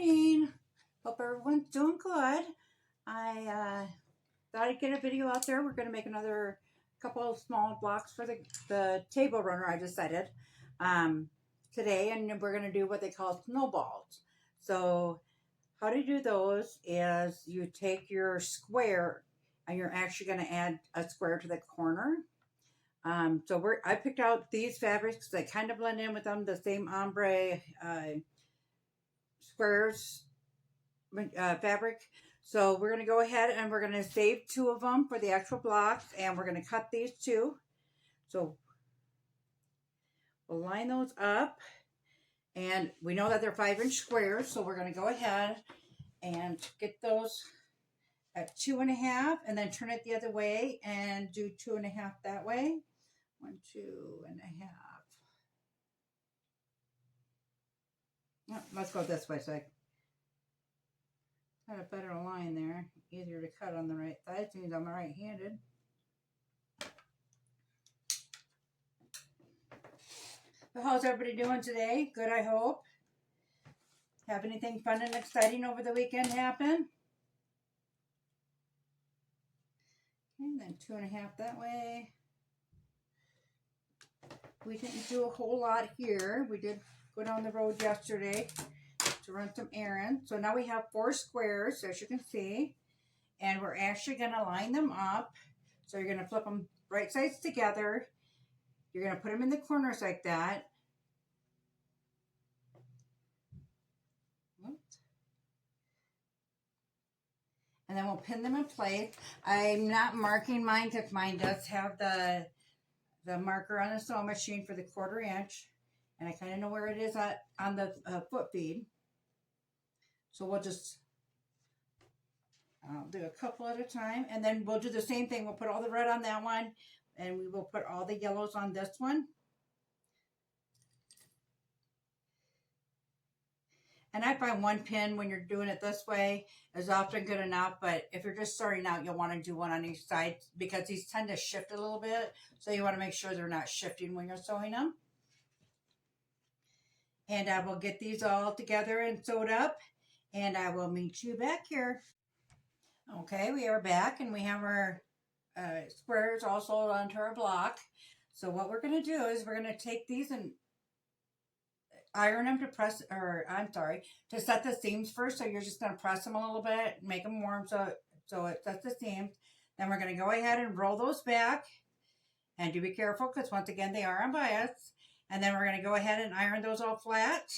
morning. Hope everyone's doing good. I thought I'd get a video out there. We're going to make another couple of small blocks for the table runner, I decided, today. And we're going to do what they call snowballs. So how to do those is you take your square and you're actually going to add a square to the corner. I picked out these fabrics. They kind of blend in with them, the same ombre squares fabric. So we're going to go ahead and we're going to save 2 of them for the actual blocks, and we're going to cut these 2. So we'll line those up, and we know that they're 5-inch squares, so we're going to go ahead and get those at 2.5 and then turn it the other way and do 2.5 that way. 1, 2.5. Oh, let's go this way so I got a better line there. Easier to cut on the right side since I'm right-handed. So how's everybody doing today? Good, I hope. Have anything fun and exciting over the weekend happen? Okay, then 2.5 that way. We didn't do a whole lot here. We did go down the road yesterday to run some errands. So now we have 4 squares, as you can see, and we're actually going to line them up. So you're going to flip them right sides together. You're going to put them in the corners like that. And then we'll pin them in place. I'm not marking mine because mine does have the marker on the sewing machine for the 1/4 inch. And I kind of know where it is on the foot feed. So we'll just do a couple at a time. And then we'll do the same thing. We'll put all the red on that one. And we will put all the yellows on this one. And I find 1 pin when you're doing it this way is often good enough. But if you're just starting out, you'll want to do 1 on each side because these tend to shift a little bit. So you want to make sure they're not shifting when you're sewing them. And I will get these all together and sewed up. And I will meet you back here. Okay, we are back and we have our squares all sewed onto our block. So what we're going to do is we're going to take these and iron them to set the seams first. So you're just going to press them a little bit, make them warm so it sets the seams. Then we're going to go ahead and roll those back, and do be careful because once again they are unbiased. And then we're going to go ahead and iron those all flat.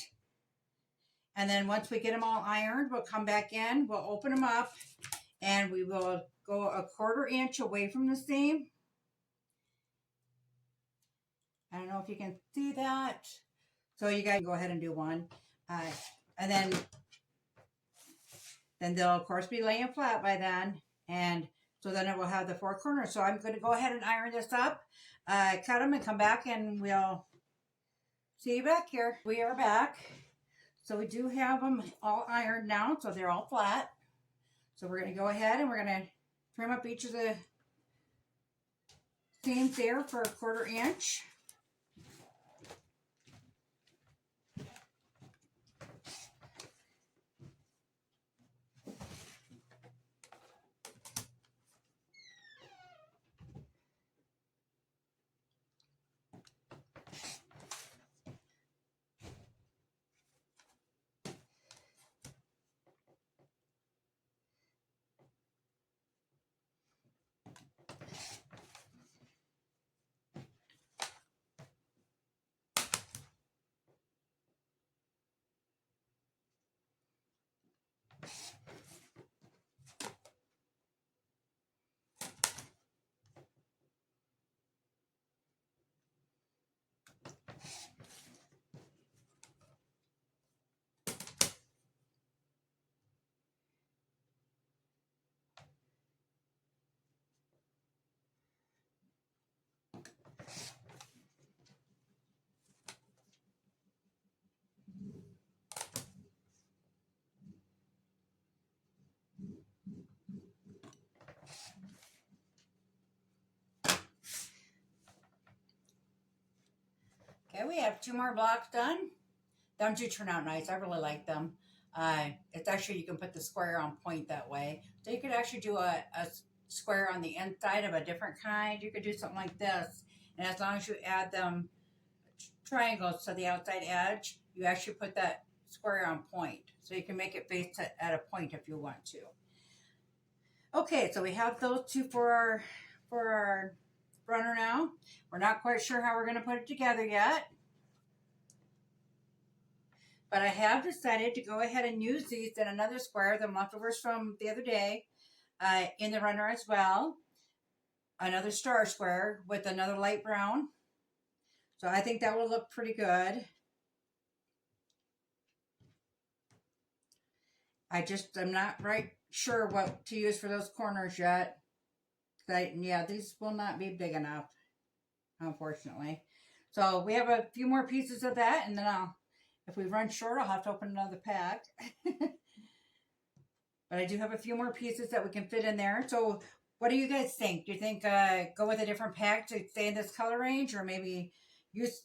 And then once we get them all ironed, we'll come back in, we'll open them up, and we will go a 1/4 inch away from the seam. I don't know if you can see that. So you guys go ahead and do 1. And then they'll, of course, be laying flat by then. And so then it will have the 4 corners. So I'm going to go ahead and iron this up, cut them, and come back, and we'll see you back here. We are back. So we do have them all ironed now, so they're all flat. So we're going to go ahead and we're going to trim up each of the seams there for a 1/4 inch. Okay, we have 2 more blocks done. Don't you turn out nice? I really like them. It's actually, you can put the square on point that way. So you could actually do a square on the inside of a different kind. You could do something like this. And as long as you add them triangles to the outside edge, you actually put that square on point. So you can make it face at a point if you want to. Okay, so we have those two for our runner now. We're not quite sure how we're going to put it together yet. But I have decided to go ahead and use these in another square, the leftovers from the other day, in the runner as well. Another star square with another light brown. So I think that will look pretty good. I'm not right sure what to use for those corners yet. Yeah, these will not be big enough, unfortunately. So we have a few more pieces of that, and then if we run short, I'll have to open another pack. But I do have a few more pieces that we can fit in there. So what do you guys think? Do you think go with a different pack to stay in this color range, or maybe use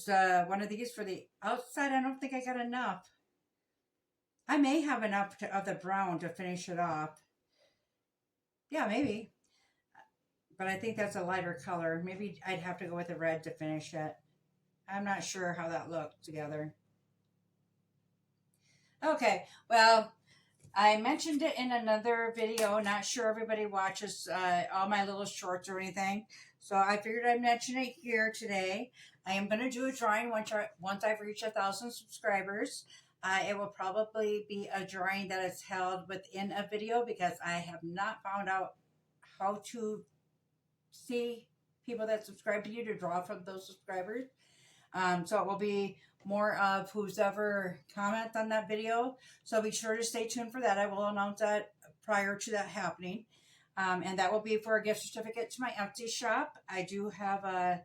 one of these for the outside? I don't think I got enough. I may have enough of the brown to finish it off. Yeah, maybe. But I think that's a lighter color. Maybe I'd have to go with a red to finish it. I'm not sure how that looked together. Okay, well, I mentioned it in another video. Not sure everybody watches all my little shorts or anything. So I figured I'd mention it here today. I am going to do a drawing once I've reached 1,000 subscribers. It will probably be a drawing that is held within a video because I have not found out how to see people that subscribe to you to draw from those subscribers. So it will be more of who's ever comments on that video. So be sure to stay tuned for that. I will announce that prior to that happening. And that will be for a gift certificate to my Etsy shop. I do have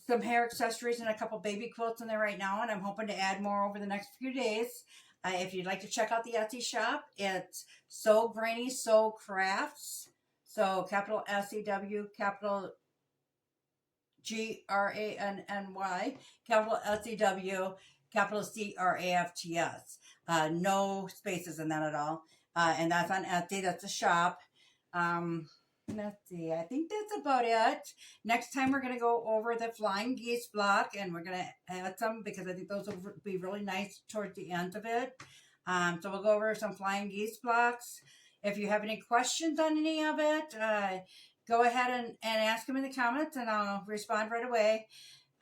some hair accessories and a couple baby quilts in there right now, and I'm hoping to add more over the next few days. If you'd like to check out the Etsy shop, it's So Grainy Sew Crafts. So capital SEW, capital GRANNY, capital SEW, capital CRAFTS. No spaces in that at all. And that's on Etsy. That's a shop. Let's see. I think that's about it. Next time we're going to go over the flying geese block, and we're going to add some because I think those will be really nice towards the end of it. So we'll go over some flying geese blocks. If you have any questions on any of it, go ahead and ask them in the comments, and I'll respond right away.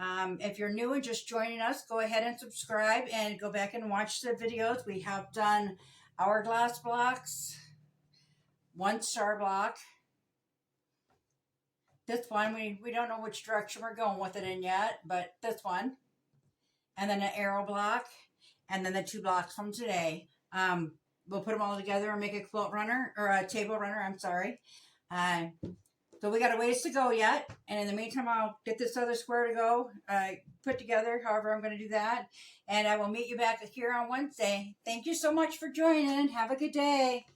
If you're new and just joining us, go ahead and subscribe and go back and watch the videos. We have done hourglass blocks, 1-star block. This one, we don't know which direction we're going with it in yet, but this one. And then an arrow block, and then the 2 blocks from today. We'll put them all together and make a quilt runner, or a table runner, I'm sorry. So we got a ways to go yet. And in the meantime, I'll get this other square to go, put together, however I'm going to do that. And I will meet you back here on Wednesday. Thank you so much for joining. Have a good day.